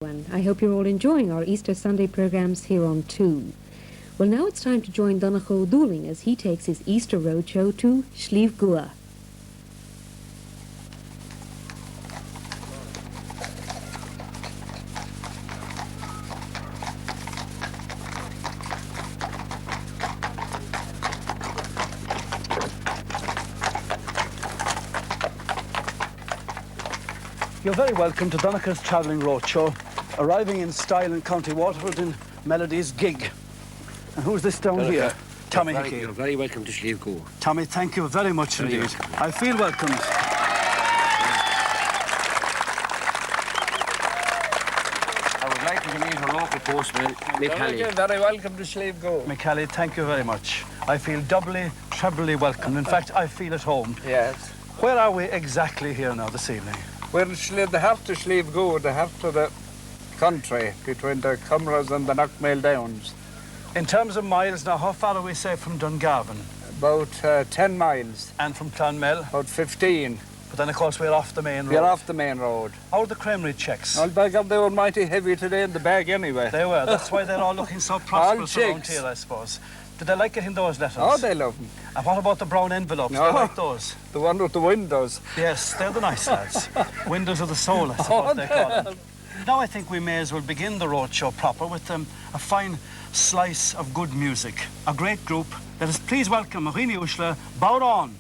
I hope you're all enjoying our Easter Sunday programs here on 2. Well, now it's time to join Donncha Dooling as he takes his Easter Roadshow to Sliabh. You're very welcome to Donncha's Travelling Roadshow, arriving in style in County Waterford in Melody's gig. And who's this down here? Tommy Hickey. You're very welcome to Sliabh. Tommy, thank you very much indeed. I feel welcomed. I would like to meet our local postman, Mick You're very welcome to Sliabh. Mick, thank you very much. I feel doubly, trebly welcomed. In fact, I feel at home. Yes. Where are we exactly here now this evening? We're in the heart of Sliabh, the heart of the country, between the Cumras and the Knockmail Downs. In terms of miles now, how far are we, say, from Dungarvan? About 10 miles. And from Clonmel? About 15. But then, of course, we're off the main road. We're off the main road. How are the creamery checks? Well, by God, they were mighty heavy today in the bag anyway. They were. That's why they're all looking so prosperous around chicks. here, I suppose. Did they like getting those letters? Oh, they love them. And what about the brown envelopes? No. They like those? The one with the windows. Yes, they're the nice lads. Windows of the soul, I suppose they call them. Now I think we may as well begin the roadshow proper with a fine slice of good music. A great group. Let us please welcome Rini Ushla, Bow On.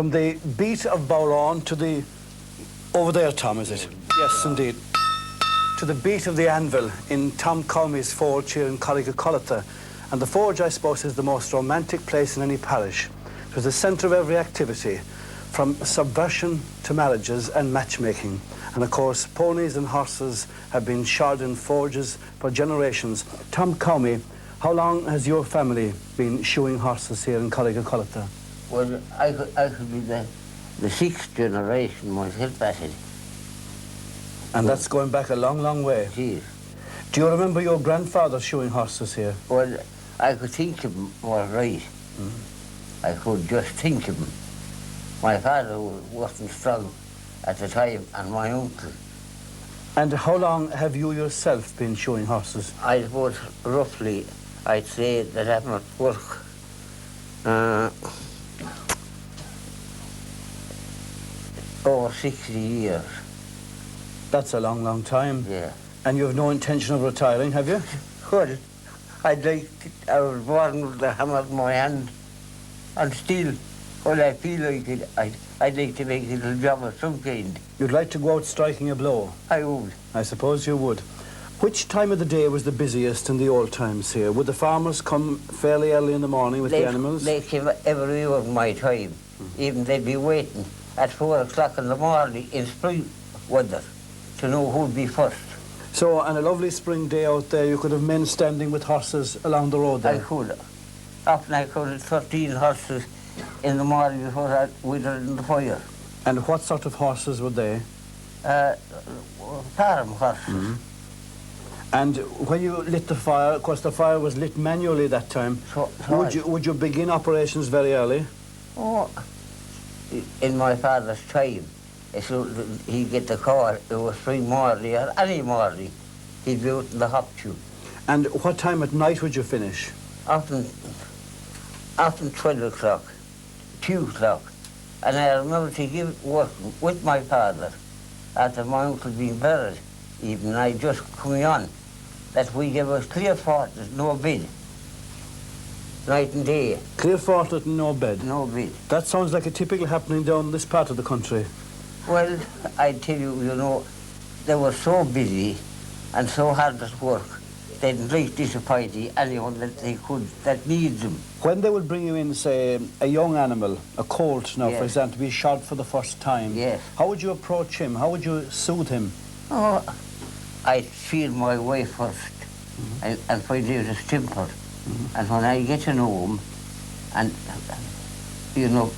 From the beat of Bowron to the... Over there, Tom, is it? Yes, indeed. To the beat of the anvil in Tom Comey's forge here in Colliga. And the forge, I suppose, is the most romantic place in any parish. It was the centre of every activity, from subversion to marriages and matchmaking. And of course, ponies and horses have been shod in forges for generations. Tom Comey, how long has your family been shoeing horses here in Colliga? Well, I could be the sixth generation myself at it. And that's going back a long, long way. Jeez. Do you remember your grandfather shoeing horses here? Well, I could think of him all right. I could just think of him. My father wasn't strong at the time, and my uncle. And how long have you yourself been shoeing horses? I suppose roughly, I'd say that I'm at work over 60 years. That's a long, long time. Yeah. And you have no intention of retiring, have you? Well, I was born with the hammer in my hand, and still, well, I feel like it, I'd like to make a little job of some kind. You'd like to go out striking a blow? I would. I suppose you would. Which time of the day was the busiest in the old times here? Would the farmers come fairly early in the morning with the animals? They came every hour in my time. Even they'd be waiting at 4 o'clock in the morning in spring weather to know who'd be first. So on a lovely spring day out there, you could have men standing with horses along the road there? I could. Often I could have 13 horses in the morning before we'd have in the fire. And what sort of horses were they? Farm horses. And when you lit the fire, of course the fire was lit manually that time, would you begin operations very early? Oh, in my father's time, he'd get the call, it was spring morning or any morning, he'd be out in the hop tube. And what time at night would you finish? Often 12 o'clock, 2 o'clock. And I remember to give work with my father after my uncle being buried, even I just coming on, that we gave us clear fortnight, no bid. Night and day. Clear fortnight and no bed? No bid. That sounds like a typical happening down this part of the country. Well, I tell you, you know, they were so busy and so hard at work, they didn't like disappointing anyone that they could, that needs them. When they would bring you in, say, a young animal, a colt now, Yes. for example, to be shod for the first time, Yes. how would you approach him? How would you soothe him? Oh, I'd feel my way first and find out his temper. And when I get to know him and, you know,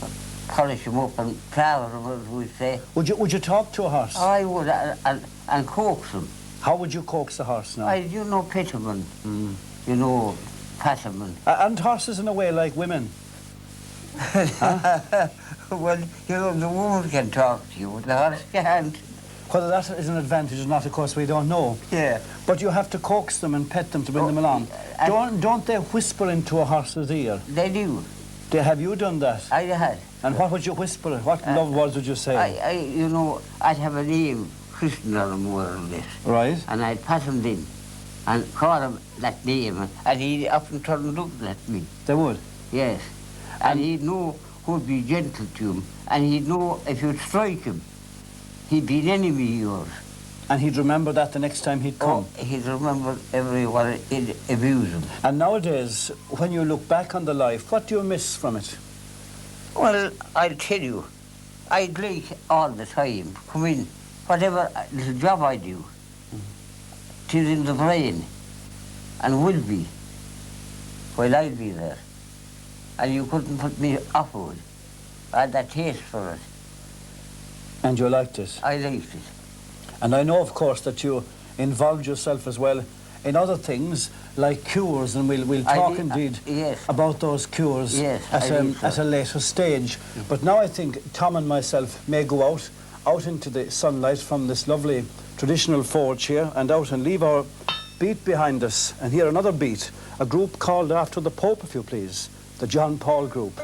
polish him up and flower him, as we say. Would you talk to a horse? I would, and coax him. How would you coax a horse now? You know, pet him and, you know, pat him and... And horses in a way like women? Well, you know, the woman can talk to you, but the horse can't. Whether that is an advantage or not, of course, we don't know. Yeah. But you have to coax them and pet them to bring them along. Don't they whisper into a horse's ear? They do. Have you done that? I had. And what would you whisper? What love words would you say? You know, I'd have a name christened on him more or less. Right. And I'd pat him in and call him that name, and he'd often turn and look at me. They would? Yes. And he'd know who'd be gentle to him, and he'd know if you'd strike him, he'd be an enemy of yours. And he'd remember that the next time he'd come? Oh, he'd remember everyone he'd abuse him. And nowadays, when you look back on the life, what do you miss from it? Well, I'll tell you, I'd like all the time come in, whatever little job I do, tis in the brain, and will be, while I'll be there. And you couldn't put me off of it. I had that taste for it. And you liked it? I liked it. And I know, of course, that you involved yourself as well in other things, like cures, and we'll talk indeed yes. about those cures at a later stage. But now I think Tom and myself may go out into the sunlight from this lovely traditional forge here, and out and leave our beat behind us, and hear another beat, a group called after the Pope, if you please, the John Paul Group.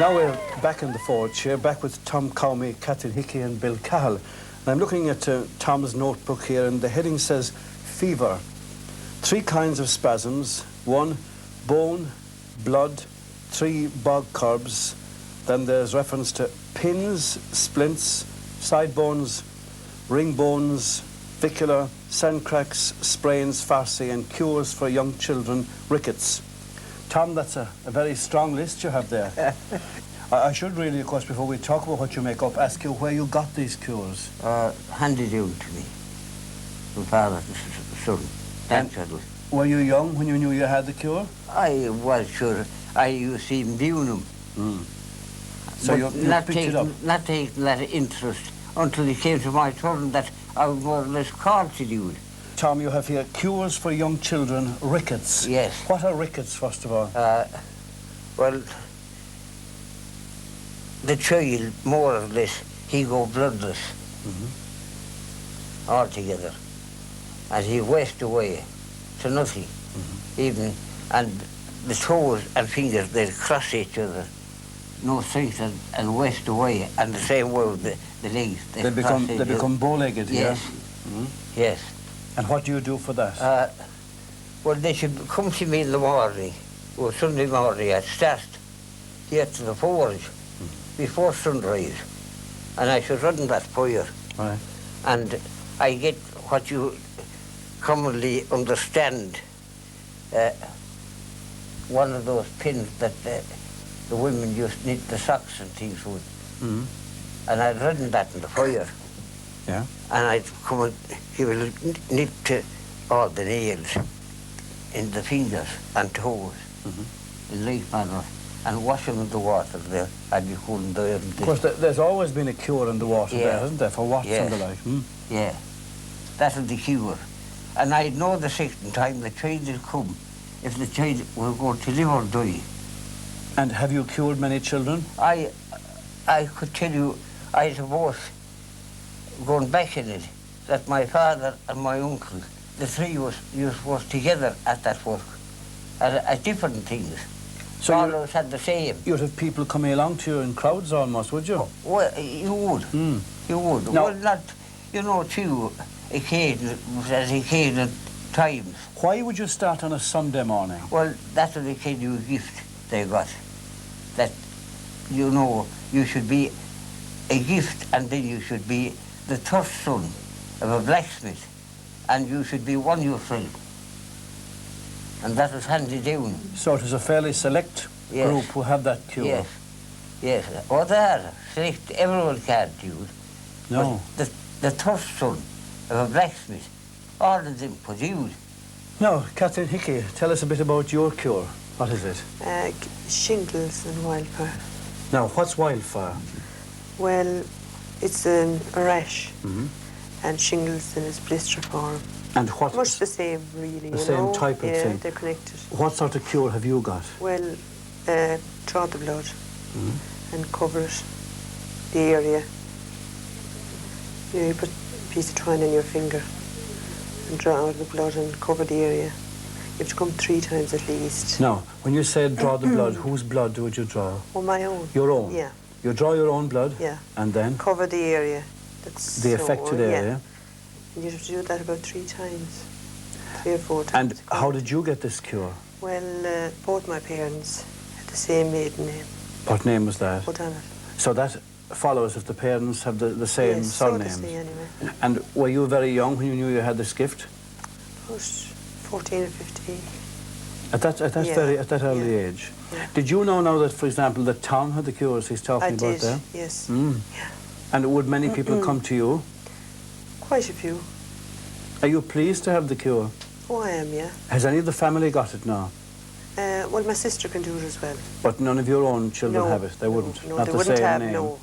Now we're back in the forge here, back with Tom Cowmey, Catherine Hickey and Bill Cahill. And I'm looking at Tom's notebook here, and the heading says fever. 3 kinds of spasms. 1, bone, blood. 3, bog curbs. Then there's reference to pins, splints, side bones, ring bones, fibula, sand cracks, sprains, farcy, and cures for young children, rickets. Tom, that's a very strong list you have there. I should really, of course, before we talk about what you make up, ask you where you got these cures. Handed down to me. My father, son, Donncha. Were you young when you knew you had the cure? I was sure. I used to see him doing them. Mm. So you picked it up? Not taking that interest until it came to my turn that I was more or less called to do it. Tom, you have here cures for young children, rickets. Yes. What are rickets, first of all? Well, the child, more or less, he go bloodless altogether. And he wastes away to nothing. Even, and the toes and fingers, they cross each other. No strength and waste away. And the same way with the legs. They become bow-legged, yes. Yeah? Yes. And what do you do for that? Well, they should come to me in the morning, or Sunday morning at start, here to the forge, before sunrise. And I should run that fire. Right. And I get what you commonly understand, one of those pins that the women used to knit the socks and things with. And I'd run that in the fire. Yeah. And I'd come and he will knit all the nails in the fingers and toes in like manner and wash them in the water there and you couldn't do it. Of course, there's always been a cure in the water there, hasn't there, for warts and the like? Yeah, that was the cure. And I'd know the second time the child will come if the child will go to live or die. And have you cured many children? I could tell you, I suppose, going back in it, that my father and my uncle, the three was together at that work, at different things. So all of us had the same. You'd have people coming along to you in crowds almost, would you? Well, you would. You would. No. Well, not, you know, too, occasional times. Why would you start on a Sunday morning? Well, that was a kind of gift they got. That, you know, you should be a gift and then you should be the third son of a blacksmith and you should be one yourself. And that was handed down. So it was a fairly select group who had that cure? Yes, yes. Oh, they are select. Everyone can't do it. No. But the third son of a blacksmith, all of them could use. Now, Catherine Hickey, tell us a bit about your cure. What is it? Shingles and wildfire. Now, what's wildfire? Well, it's a rash, and shingles in its blister form. And what? Much the same, really. The same type of thing? Yeah, they're connected. What sort of cure have you got? Well, draw the blood and cover it, the area. You put a piece of twine in your finger and draw out the blood and cover the area. You have to come 3 times at least. Now, when you say draw the blood, whose blood would you draw? Oh, my own. Your own? Yeah. You draw your own blood? Yeah. And then? Cover the area. That's The affected area? And you have to do that about 3 times. 3 or 4 times. And how did you get this cure? Well, both my parents had the same maiden name. What name was that? Donncha. So that follows if the parents have the same surname. So anyway. And were you very young when you knew you had this gift? About 14 or 15. At that early age? Yeah. Did you know that, for example, that Tom had the cures he's talking about there? Yes. Yeah. And would many people come to you? Quite a few. Are you pleased to have the cure? Oh, I am, yeah. Has any of the family got it now? Well, my sister can do it as well. But none of your own children have it? They wouldn't? No, Not they the wouldn't same have, name? no.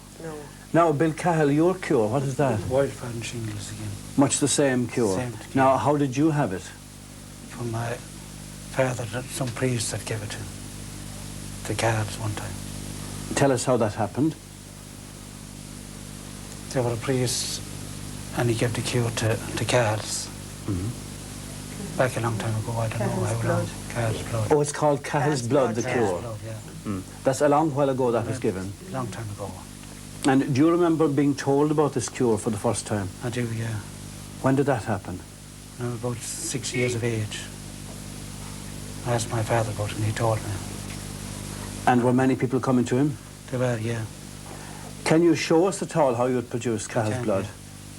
Now, Bill Cahill, your cure, what is that? Wildfire and shingles again. Much the same cure? Same. Now, how did you have it? From my father, some priest that gave it to him. The calves one time. Tell us how that happened. They were a priest and he gave the cure to calves. Back a long time ago, I don't know how long. Calves blood. Oh, it's called Cahill's blood, the blood, cure. Blood, yeah. That's a long while ago that was given. A long time ago. And do you remember being told about this cure for the first time? I do, yeah. When did that happen? I was about 6 years of age. I asked my father about it and he told me. And were many people coming to him? They were, yeah. Can you show us at all how you would produce cow's blood? Yeah.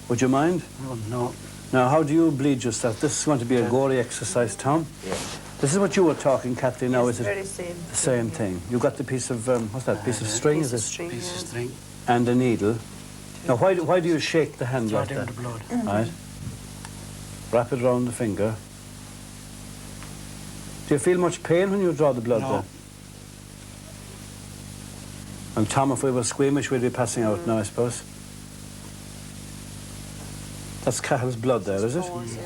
Would you mind? No. Now, how do you bleed yourself? This is going to be a gory exercise, Tom. Yeah. This is what you were talking, Kathleen, now, is it? Very same. The same thing. You got the piece of, what's that, piece of string, is it? String, Piece of string. And a needle. Now, why do you shake the hand like Draw down that? the blood. Right? Wrap it around the finger. Do you feel much pain when you draw the blood No. there? And Tom, if we were squeamish, we'd be passing out now, I suppose. That's Cahill's blood there, is it? Yeah.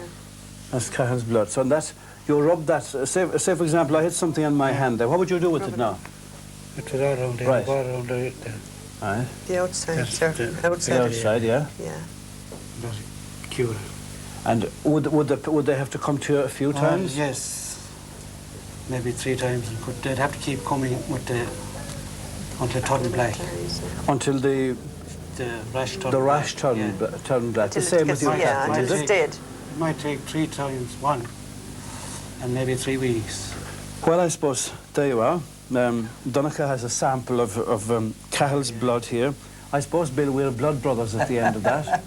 That's Cahill's blood. So that's, you rub that, say for example, I hit something on my hand there. What would you do with it now? Put it all around there. Right. Go around there. Right. The outside, That's sir. the- The Outside. outside, yeah. Yeah. That's it. Cure it. And would they have to come to you a few times? Yes. Maybe 3 times. But they'd have to keep coming with the until it turned black. Until the rash turned rash black. turned black. The Till it same gets- with you, yeah, Kathleen, until is it's it? dead. It might take 3 times, 1, and maybe 3 weeks. Well, I suppose there you are. Donncha has a sample of Cahill's blood here. I suppose, Bill, we're blood brothers at the end of that.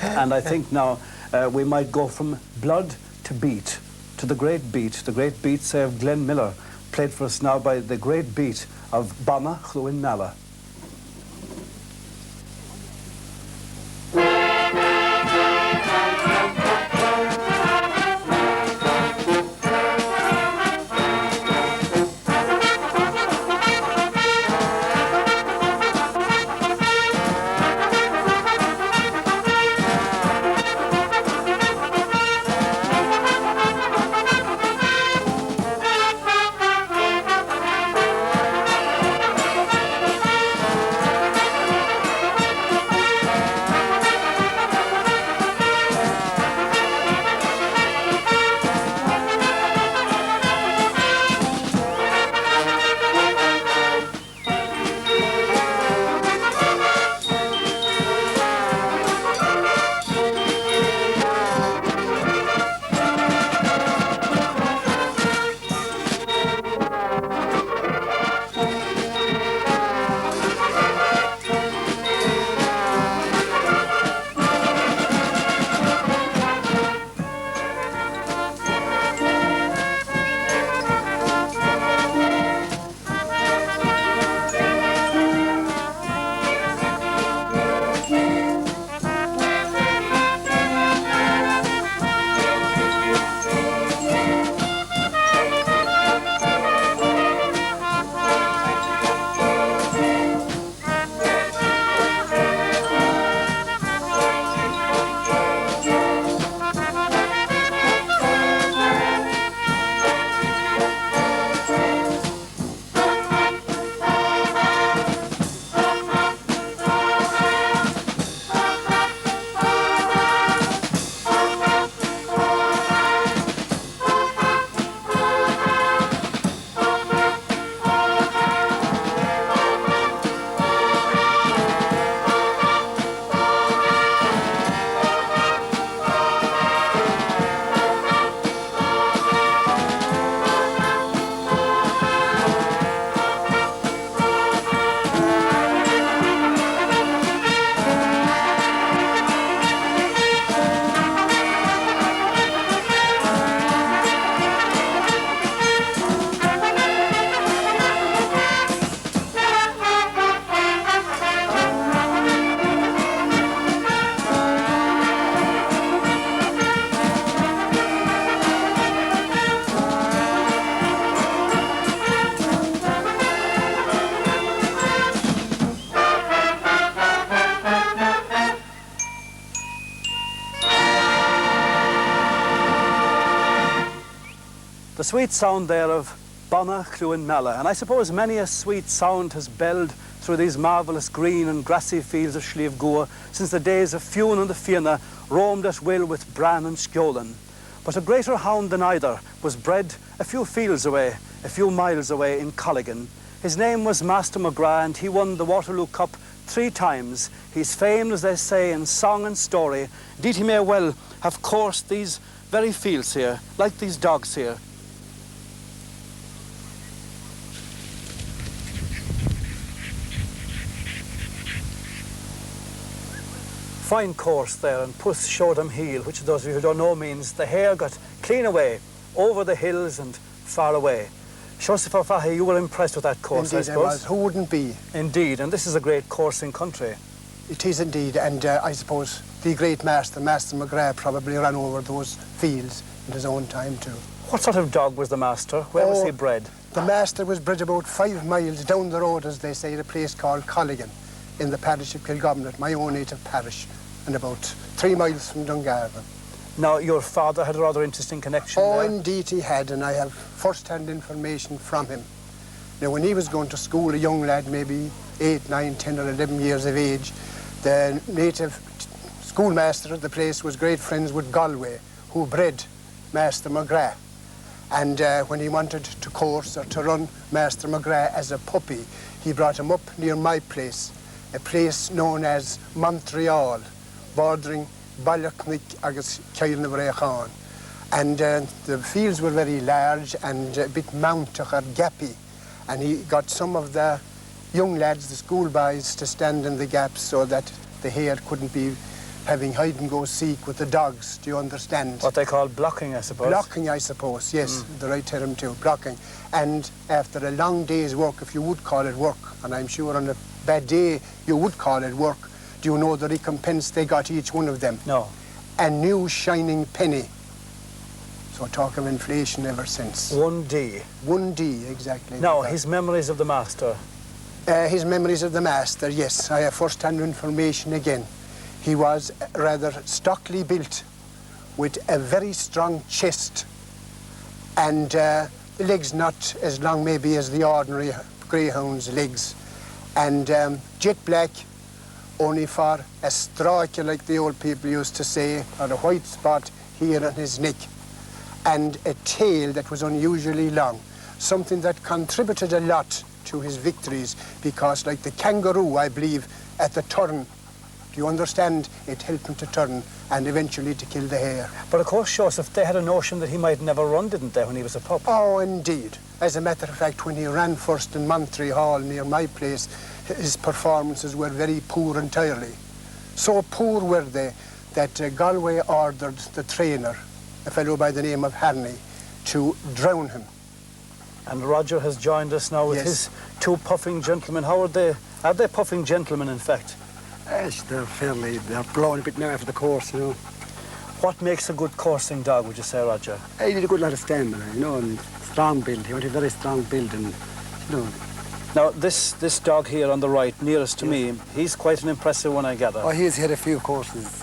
And I think now we might go from blood to beat, to the great beat, say, of Glenn Miller, played for us now by the great beat of Bana Chluin Nala. The sweet sound there of Bana Chluin Mala, and I suppose many a sweet sound has belled through these marvellous green and grassy fields of Slieve Gua since the days of Fionn and the Fianna roamed at will with Bran and Skjolin. But a greater hound than either was bred a few fields away, a few miles away in Colligan. His name was Master McGrath, and he won the Waterloo Cup 3 times. He's famed, as they say, in song and story. Indeed, he may well have coursed these very fields here, like these dogs here. Fine course there, and Puss showed him heel, which those of you who don't know means the hare got clean away, over the hills and far away. Joseph O'Fahy, you were impressed with that course, indeed, I suppose? I was. Who wouldn't be? Indeed, and this is a great coursing country. It is indeed, and I suppose the great master, Master McGrath, probably ran over those fields in his own time too. What sort of dog was the master? Where was he bred? The master was bred about 5 miles down the road, as they say, at a place called Colligan, in the parish of Kilgomlet, my own native parish, and about 3 miles from Dungarvan. Now, your father had a rather interesting connection Oh, there. indeed he had, and I have first-hand information from him. Now, when he was going to school, a young lad, maybe 8, 9, 10 or 11 years of age, the native schoolmaster of the place was great friends with Galway, who bred Master McGrath. And when he wanted to course or to run Master McGrath as a puppy, he brought him up near my place, a place known as Montreal, bordering Ballochnick agus Cairnavrechan. And the fields were very large and a bit mountach or gappy. And he got some of the young lads, the schoolboys, to stand in the gaps so that the hare couldn't be having hide-and-go-seek with the dogs. Do you understand? What they call blocking, I suppose. Blocking, I suppose, yes, the right term too, blocking. And after a long day's work, if you would call it work, and I'm sure on a bad day you would call it work, do you know the recompense they got, each one of them? No. A new shining penny. So talk of inflation ever since. 1D. 1D, exactly. Now, his memories of the master. His memories of the master, yes. I have first-hand information again. He was rather stockily built, with a very strong chest, and the legs not as long maybe as the ordinary greyhound's legs, and jet black, only for a stroke, like the old people used to say, or a white spot here on his neck, and a tail that was unusually long, something that contributed a lot to his victories, because like the kangaroo, I believe, at the turn, do you understand, it helped him to turn and eventually to kill the hare. But of course, Joseph, they had a notion that he might never run, didn't they, when he was a pup? Oh, indeed. As a matter of fact, when he ran first in Montreal near my place, his performances were very poor entirely. So poor were they that Galway ordered the trainer, a fellow by the name of Harney, to drown him. And Roger has joined us now with his 2 puffing gentlemen. How are they? Are they puffing gentlemen, in fact? Yes, they're blowing a bit now after the course, you know. What makes a good coursing dog, would you say, Roger? He did a good lot of stamina, you know, and strong build. He wanted a very strong build, and, you know. Now, this dog here on the right, nearest to me, he's quite an impressive one, I gather. Oh, he's had a few courses,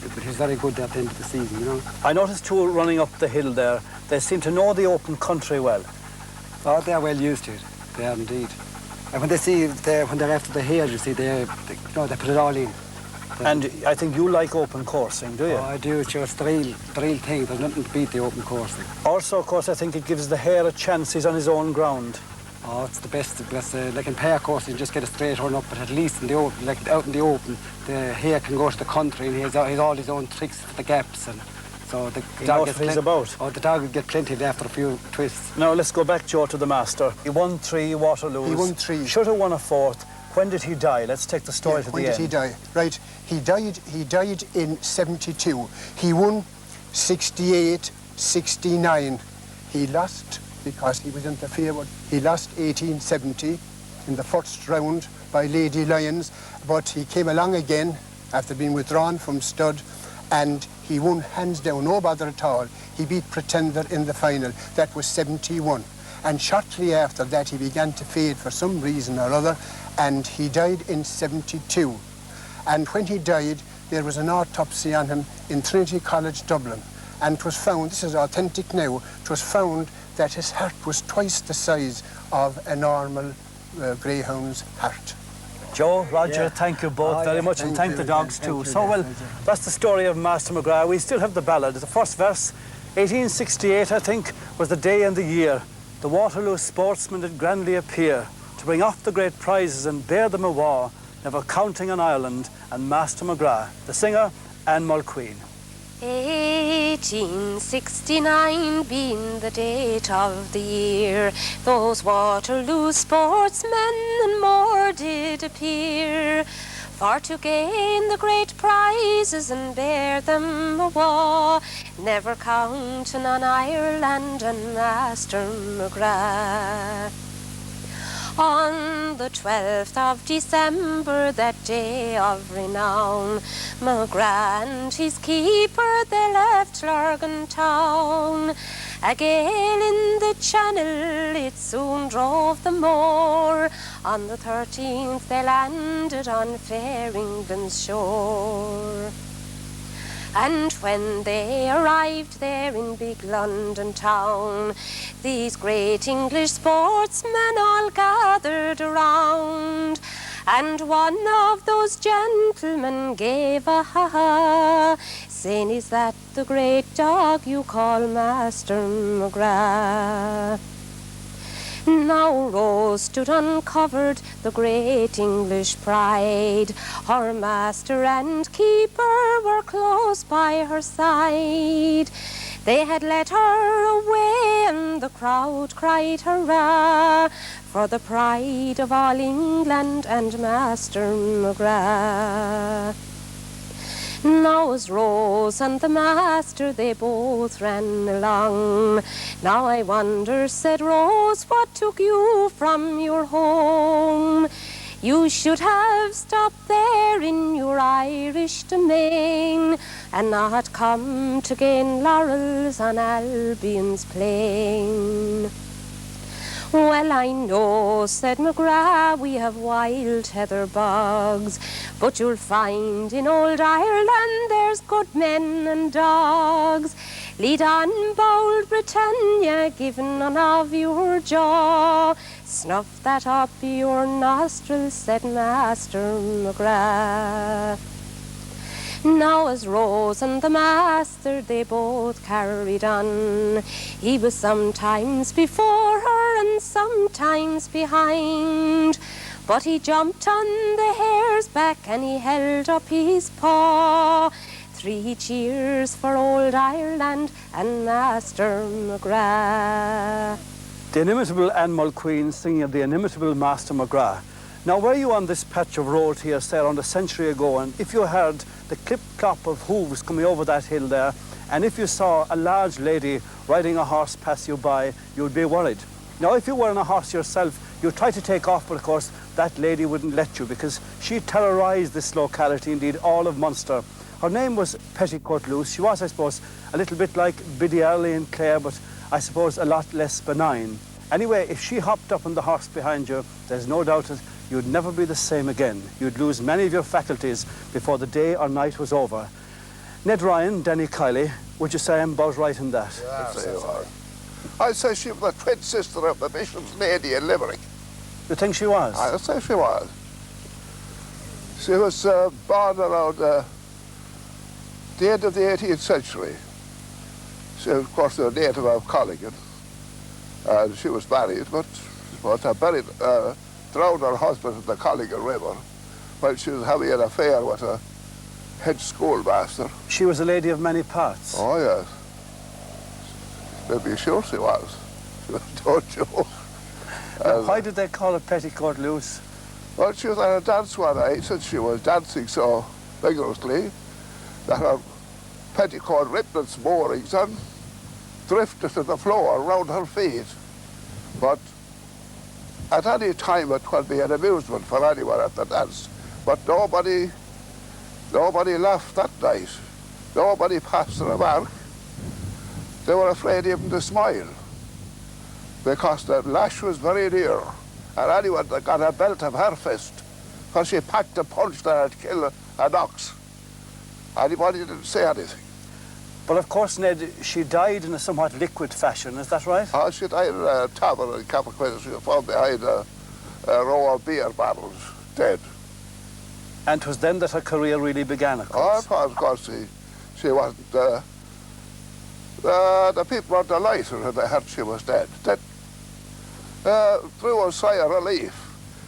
but he's very good at the end of the season, you know. I noticed 2 running up the hill there. They seem to know the open country well. Oh, they're well used to it. They are indeed. And when they see, when they're after the hare, you see, they put it all in. And I think you like open coursing, do you? Oh, I do. It's just the real thing. There's nothing to beat the open coursing. Also, of course, I think it gives the hare a chance. He's on his own ground. Oh, it's the best. Because, like in pair coursing, you just get a straight run up, but at least in the open, like out in the open, the hare can go to the country, and he has all his own tricks for the gaps, and so the dog gets he's about. Oh, the dog will get plenty after a few twists. Now let's go back, Joe, to the master. He won 3 Waterloos. He won 3. Should have won a 4th. When did he die? Let's take the story to the end. When did he die? Right. He died in 72. He won 68, 69. He lost, because he was interfered. He lost 1870 in the first round by Lady Lyons, but he came along again after being withdrawn from stud, and he won hands down, no bother at all. He beat Pretender in the final. That was 71. And shortly after that, he began to fade for some reason or other, and he died in 72. And when he died, there was an autopsy on him in Trinity College, Dublin. And it was found, this is authentic now, it was found that his heart was twice the size of a normal greyhound's heart. Joe, Roger, thank you both very much, and thank the dogs too. So, well, that's the story of Master McGrath. We still have the ballad. The first verse, 1868, I think, was the day and the year the Waterloo sportsmen did grandly appear to bring off the great prizes and bear them awa', never counting on Ireland and Master McGrath. The singer, Anne Mulqueen. 1869 being the date of the year, those Waterloo sportsmen and more did appear, for to gain the great prizes and bear them awa', never counting on Ireland and Master McGrath. On the 12th of December, that day of renown, McGrath and his keeper, they left Lurgan town. A gale in the channel, it soon drove them more. On the 13th, they landed on fair England's shore. And when they arrived there in big London town, these great English sportsmen all gathered around. And one of those gentlemen gave a ha-ha, saying, "Is that the great dog you call Master McGrath?" Now Rose stood uncovered, the great English pride. Her master and keeper were close by her side. They had let her away and the crowd cried hurrah, for the pride of all England and Master McGrath. Now as Rose and the master, they both ran along. "Now I wonder," said Rose, "what took you from your home? You should have stopped there in your Irish domain, and not come to gain laurels on Albion's plain." "Well, I know," said McGrath, "we have wild heather bogs, but you'll find in old Ireland there's good men and dogs. Lead on, bold Britannia, give none of your jaw. Snuff that up your nostrils," said Master McGrath. Now as Rose and the master, they both carried on, he was sometimes before her and sometimes behind. But he jumped on the hare's back and he held up his paw. 3 cheers for old Ireland and Master McGrath. The inimitable Anne Mulqueen singing of the inimitable Master McGrath. Now, were you on this patch of road here, say, around a century ago, and if you heard the clip-clop of hooves coming over that hill there, and if you saw a large lady riding a horse pass you by, you'd be worried. Now, if you were on a horse yourself, you'd try to take off, but of course, that lady wouldn't let you, because she terrorised this locality, indeed all of Munster. Her name was Petticoat Luce. She was, I suppose, a little bit like Biddy Early and Clare, but I suppose a lot less benign. Anyway, if she hopped up on the horse behind you, there's no doubt that you'd never be the same again. You'd lose many of your faculties before the day or night was over. Ned Ryan, Danny Kiley, would you say I'm about right in that? Yeah, I'd say you are. I'd say she was the twin sister of the Bishop's lady in Limerick. You think she was? I'd say she was. She was born around the end of the 18th century. She, of course, was a native of Colligan. And she was married, but buried, drowned her husband in the Colligan River while she was having an affair with a head schoolmaster. She was a lady of many parts. Oh, yes. Maybe sure she was. Don't you? Why did they call her Petticoat Luce? Well, she was on a dance one night, and she was dancing so vigorously that her petticoat ripped its moorings and drifted to the floor around her feet. But at any time it would be an amusement for anyone at the dance. But nobody laughed that night. Nobody passed the remark. They were afraid even to smile, because the lash was very near, and anyone that got a belt of her fist, because she packed a punch that had killed an ox. Anybody didn't say anything. But of course, Ned, she died in a somewhat liquid fashion, is that right? Oh, she died in a tavern in Capricorn. She was found behind a row of beer barrels, dead. And it was then that her career really began, of course. Oh, of course, she wasn't... the people were delighted when they heard she was dead. through a sigh of relief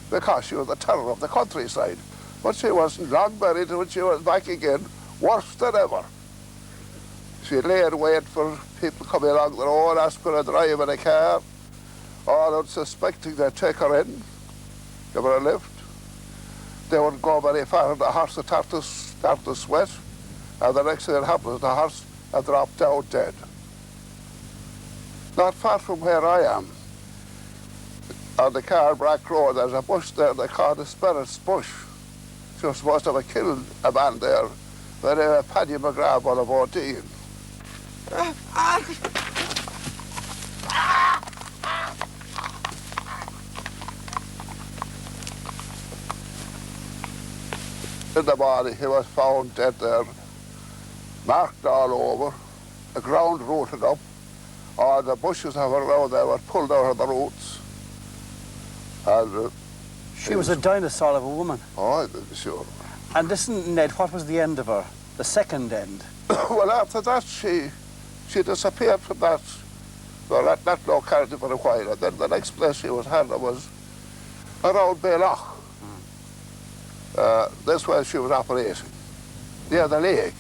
because she was the terror of the countryside. But she wasn't long buried when she was back again, worse than ever. She lay and wait for people coming along the road, ask for a drive in a car, all unsuspecting they'd take her in, give her a lift. They wouldn't go very far and the horse would start to sweat, and the next thing that happens, the horse had dropped down dead. Not far from where I am, on the Carbrack Road, there's a bush there they call the Spirit's Bush. She was supposed to have killed a man there, but Paddy McGrath on a 14. In the morning, he was found dead there, marked all over, the ground rooted up, all the bushes that were around there were pulled out of the roots. And she was a dinosaur of a woman. Oh, sure. And listen, Ned, what was the end of her? The second end? Well, after that, she disappeared from that, well, that locality for a while. And then the next place she was handled was around Bayloch. That's where she was operating, near the lake,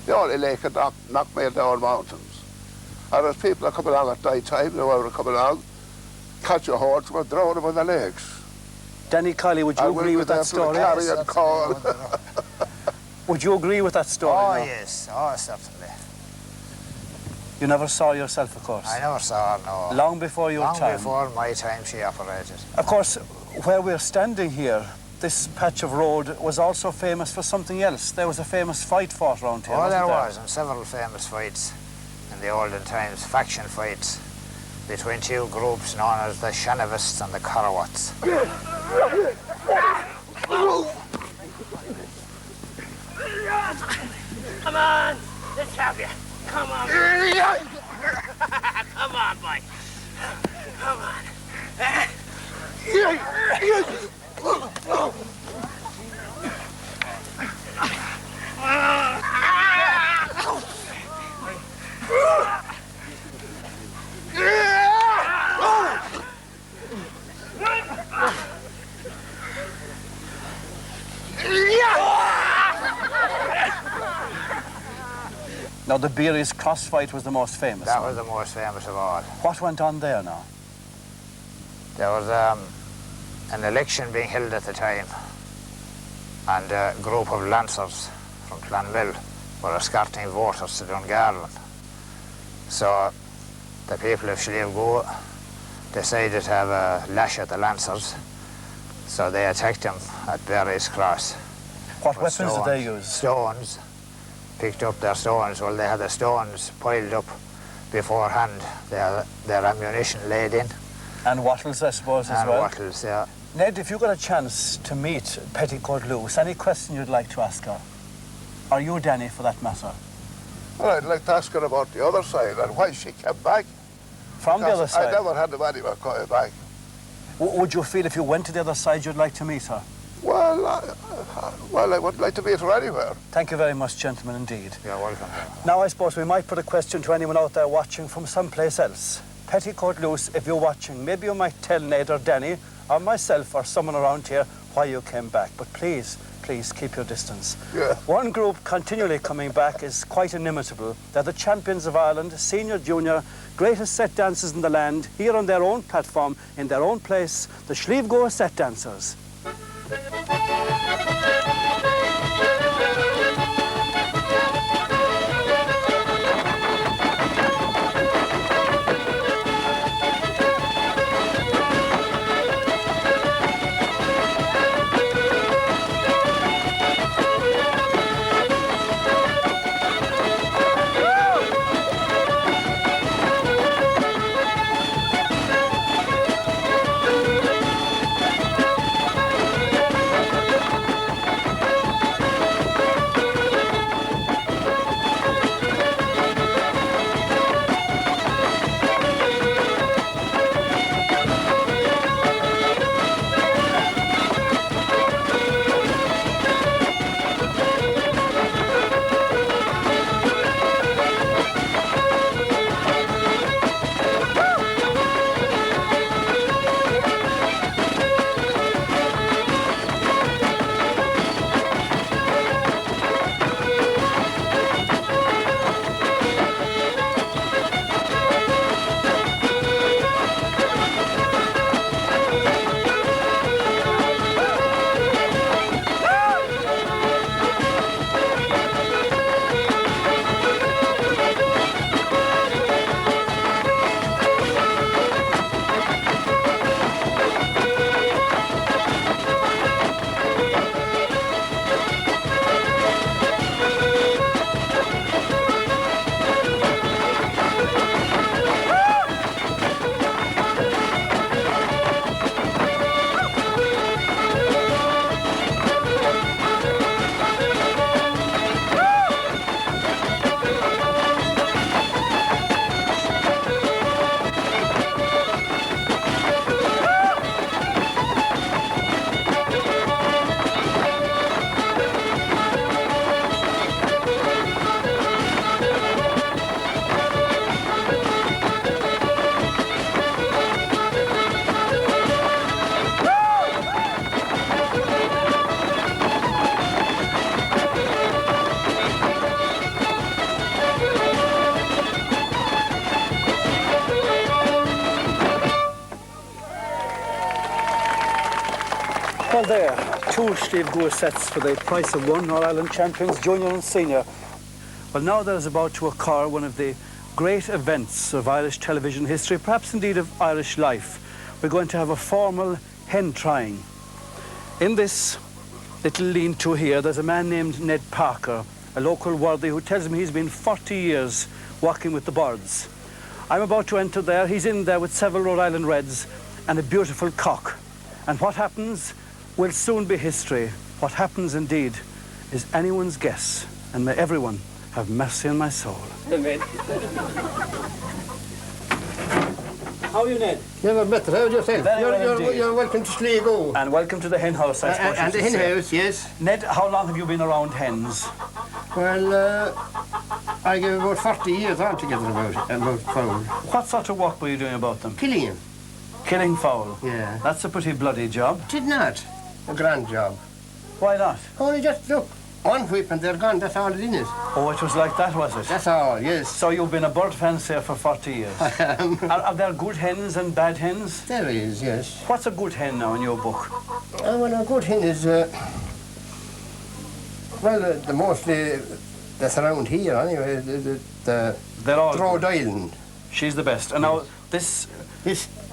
the only lake in Knockmail Down Mountains. And as people are coming along at night time, they were coming along, catch a horse, were drown them in the lakes. Danny Colley, would you agree with that story? Yes, Would you agree with that story? Oh, no? yes. Oh, certainly. You never saw yourself, of course? I never saw her, no. Long before your time? Long before my time she operated. Of course, where we're standing here, this patch of road was also famous for something else. There was a famous fight fought around here, Oh, there was, and several famous fights in the olden times, faction fights between two groups known as the Shanavists and the Corowats. Come on, let's have you. Come on. Come on, boy. Come on. Now, the Beery's Cross fight was the most famous. That was the most famous of all. What went on there now? There was an election being held at the time, and a group of Lancers from Clanville were escorting voters to Dungarvan. So the people of Slieve decided to have a lash at the Lancers, so they attacked them at Beery's Cross. What weapons did they use? Stones. Picked up their stones. Well, they had the stones piled up beforehand. They had their ammunition laid in. And wattles, I suppose, as well? And wattles, yeah. Ned, if you got a chance to meet Petticoat Luce, any question you'd like to ask her? Or you, Danny, for that matter? Well, I'd like to ask her about the other side and why she came back. From the other side? I never had anybody coming back. Would you feel if you went to the other side you'd like to meet her? Well, I would like to meet her anywhere. Thank you very much, gentlemen, indeed. You're welcome. Now, I suppose we might put a question to anyone out there watching from someplace else. Petticoat Luce, if you're watching, maybe you might tell Ned or Danny or myself or someone around here why you came back. But please, please keep your distance. Yeah. One group continually coming back is quite inimitable. They're the champions of Ireland, senior, junior, greatest set dancers in the land, here on their own platform, in their own place, the Slieve Goa Set Dancers. 2 Slieve Goa sets for the price of 1, All Ireland champions, junior and senior. Well, now there is about to occur one of the great events of Irish television history, perhaps indeed of Irish life. We're going to have a formal hen trying. In this little lean-to here, there's a man named Ned Parker, a local worthy, who tells me he's been 40 years working with the birds. I'm about to enter there. He's in there with several Rhode Island Reds and a beautiful cock. And what happens will soon be history. What happens indeed is anyone's guess. And may everyone have mercy on my soul. How are you, Ned? Never better. How yourself? You're welcome to Sligo. And welcome to the hen house, I suppose. And the hen house, yes. Ned, how long have you been around hens? Well, I give about 40 years altogether about fowl. What sort of work were you doing about them? Killing them. Killing fowl? Yeah. That's a pretty bloody job. Did not. A grand job. Why not? Only just, look, one whip and they're gone, that's all it is. Oh, it was like that, was it? That's all, yes. So you've been a bird fancier for 40 years? I am. Are there good hens and bad hens? There is, yes. What's a good hen now in your book? Well, a good hen is, the mostly that's around here anyway, the Rhode Island. She's the best. And now, this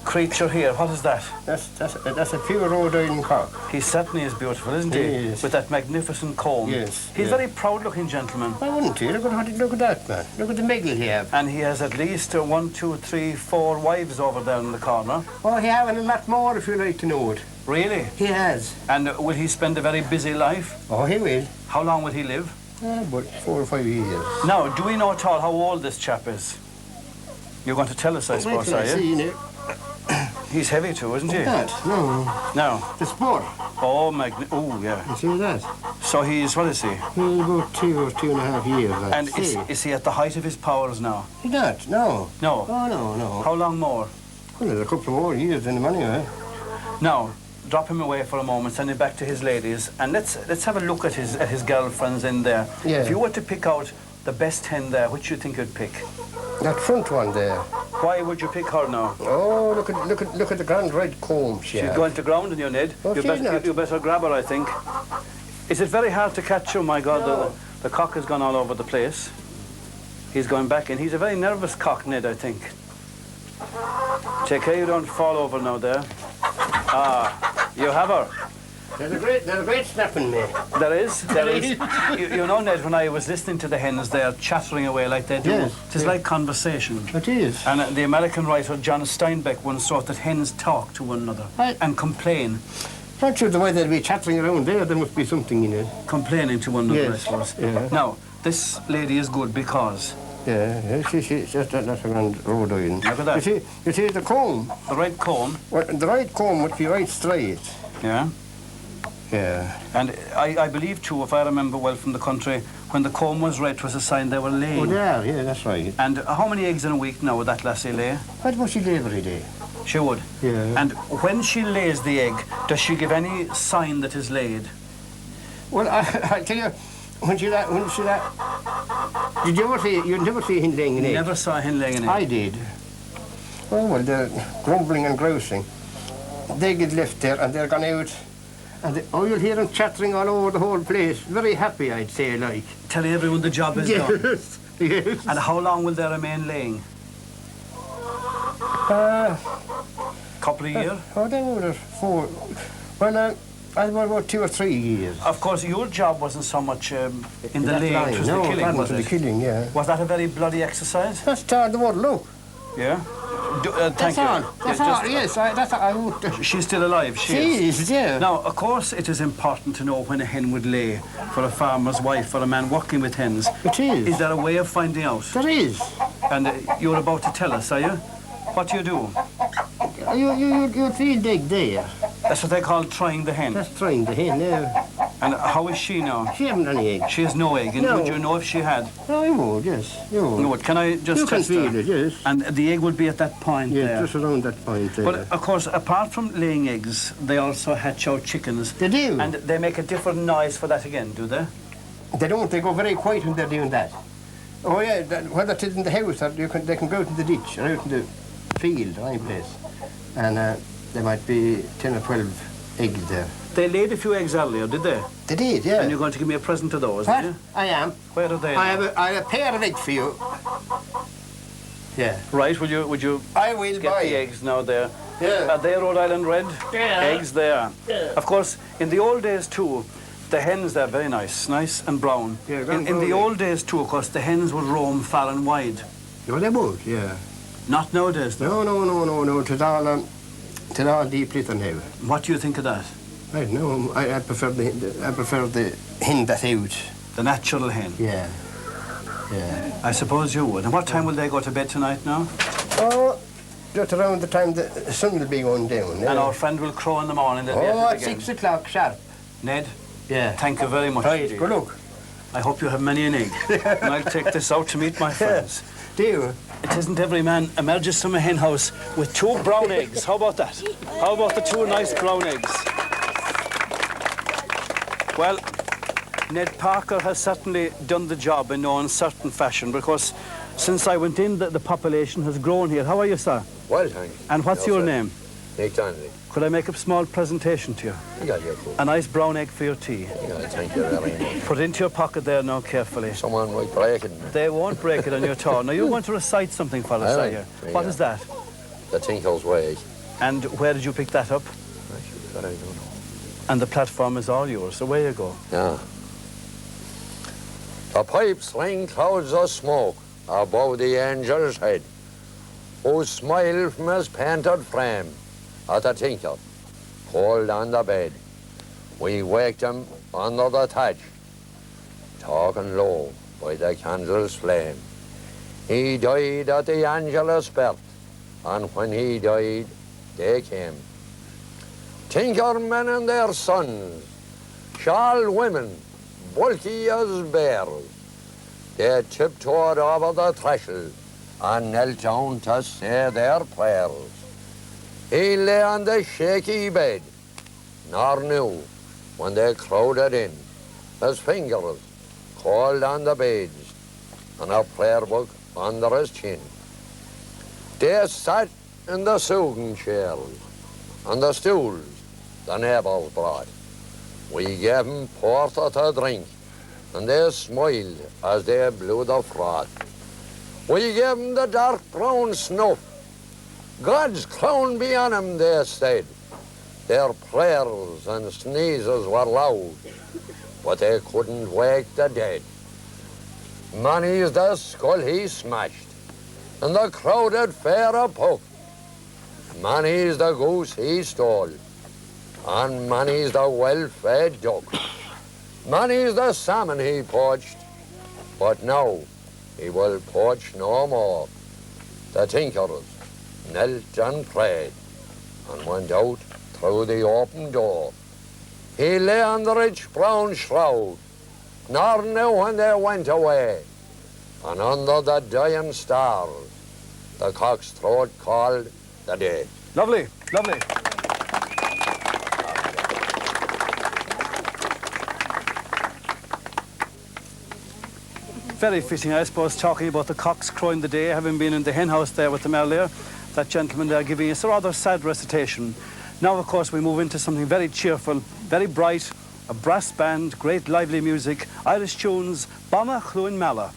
creature here, what is that? That's a pure Rhode Island cock. He certainly is beautiful, isn't he? Yes. With that magnificent comb. Yes. He's yes. very proud-looking gentleman. Why wouldn't he? Look at that, man. Look at the meggle he have. And he has at least 1, 2, 3, 4 wives over there in the corner. Oh, he have a lot more if you like to know it. Really? He has. And will he spend a very busy life? Oh, he will. How long will he live? About 4 or 5 years. Now, do we know at all how old this chap is? You're going to tell us, I suppose, are you? He's heavy too, isn't he? No. No. The sport. Oh, oh, yeah. You see that? So he's, what is he? He's about 2 or 2.5 years. And is he at the height of his powers now? He's not, no. No? Oh, no. How long more? Well, there's a couple of more years in him anyway. Now, drop him away for a moment, send him back to his ladies, and let's have a look at his girlfriends in there. Yeah. If you were to pick out the best hen there, which do you think you'd pick? That front one there. Why would you pick her now? Oh, look at the grand red comb she She's has. going to ground on you, Ned. Oh, you better grab her, I think. Is it very hard to catch her? My God, No. the cock has gone all over the place. He's going back in. He's a very nervous cock, Ned, I think. Take care you don't fall over now there. Ah, you have her. There's a great snapping there. There is. You know, Ned, when I was listening to the hens, they're chattering away like they do. Yes, It is like conversation. It is. And the American writer John Steinbeck once thought that hens talk to one another and complain. Not sure the way they'll be chattering around there must be something in it. Complaining to one another, Yes, I suppose. yeah. Now, this lady is good because... Yeah, she's just that's around Rhode Island. Look at that. You see the comb? The right comb? Well, the right comb would be right straight. Yeah. Yeah. And I believe, too, if I remember well from the country, when the comb was red, it was a sign they were laying. Oh, they are, yeah, that's right. And how many eggs in a week now would that lassie lay? What would she lay every day? She would? Yeah. And when she lays the egg, does she give any sign that is laid? Well, I tell you, when she did you never see a hen laying an egg? Never saw a hen laying an egg? I did. Well, they're grumbling and grousing. They get left there and they're gone out. And you'll hear them chattering all over the whole place. Very happy, I'd say, like. Telling everyone the job is done. Yes. And how long will they remain laying? Couple of years? They were 4. Well, I was about 2 or 3 years. Of course, your job wasn't so much in the laying, it was no, the killing, was it? the killing, yeah. Was that a very bloody exercise? That's the word, look. Yeah? Thank That's you. all. That's all, yes. That's all. I would, She's still alive, she is, yeah. Now, of course, it is important to know when a hen would lay for a farmer's wife or a man working with hens. It is. Is there a way of finding out? There is. And you're about to tell us, are you? What do you do? You feed the egg there. That's what they call trying the hen. That's trying the hen, yeah. And how is she now? She hasn't any egg. She has no egg. And No. would you know if she had? No, you would, yes. You would. You would. Can I just You can test feel her? it, yes. And the egg would be at that point Yeah, there. just around that point there. But of course, apart from laying eggs, they also hatch out chickens. They do. And they make a different noise for that again, do they? They don't. They go very quiet when they're doing that. Oh, yeah, whether it is in the house or they can go out in the ditch or out in the field or any place. And there might be 10 or 12 eggs there. They laid a few eggs earlier, did they? They did, yeah. And you're going to give me a present of those, What? are you? I am. Where are they? I have a pair of eggs for you. Yeah. Right, would you I will get buy the eggs now there? Yeah. Are they Rhode Island red? Yeah. Eggs there. Yeah. Of course, in the old days too, the hens they're very nice and brown. Yeah, in the old days too, of course, the hens would roam far and wide. No, they would, yeah. Not nowadays, though. No. It's all deep litter now. What do you think of that? I don't know. I prefer the hen that's out. The natural hen? Yeah. Yeah. I suppose you would. And what time will they go to bed tonight now? Oh, just around the time the sun will be going down. Yeah. And our friend will crow in the morning. Oh, at 6 o'clock sharp. Ned? Yeah. Thank you very much. Right, indeed. good luck. I hope you have many an egg. And I'll take this out to meet my friends. Do you? It isn't every man emerges from a hen house with 2 brown eggs. How about that? How about the 2 nice brown eggs? Well, Ned Parker has certainly done the job in no uncertain fashion, because since I went in, the population has grown here. How are you, sir? Well, thank you. And what's your name? Nick Donnelly. Could I make a small presentation to you? Yeah, you're cool. A nice brown egg for your tea. Yeah, thank you very much. Put it into your pocket there now, carefully. Someone might break it. They won't break it on your toe. Now, you're going to recite something for us, are you? What is that? The Tinkle's Way. And where did you pick that up? I don't know. And the platform is all yours. Away you go. Yeah. The pipes ring clouds of smoke above the angel's head, who smiled from his painted frame at the tinkle, cold on the bed. We waked him under the thatch, talking low by the candle's flame. He died at the angel's birth, and when he died, they came. Tinker men and their sons, shawled women, bulky as bears, they tiptoed over the threshold and knelt down to say their prayers. He lay on the shaky bed, nor knew when they crowded in, his fingers cold on the beads and a prayer book under his chin. They sat in the soothing chairs and the stools the neighbours brought. We gave them porter to drink, and they smiled as they blew the froth. We gave them the dark brown snuff. God's crown be on him, they said. Their prayers and sneezes were loud, but they couldn't wake the dead. Many's the skull he smashed, and the crowded fair a puck. Many's the goose he stole, and many's the well-fed duck. Many's the salmon he poached, but now he will poach no more. The tinkers knelt and prayed and went out through the open door. He lay on the rich brown shroud, nor knew when they went away. And under the dying stars, the cock's throat called the day. Lovely, lovely. Very fitting, I suppose, talking about the cocks crowing the day, having been in the hen house there with them earlier. That gentleman there giving us a rather sad recitation. Now, of course, we move into something very cheerful, very bright, a brass band, great lively music, Irish tunes, Bama Chluin Mala.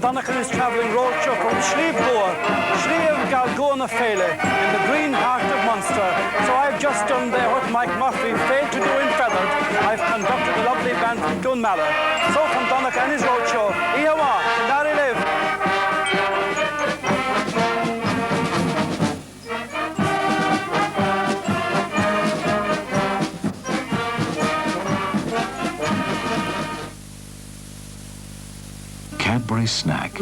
Donncha is travelling roadshow from Slieve Galgona Fele in the green heart of Munster. So I've just done there what Mike Murphy failed to do in Feathered. I've conducted a lovely band from Dunmalla. So from Donncha and his roadshow, Iawa, Larry Live. Cadbury snack.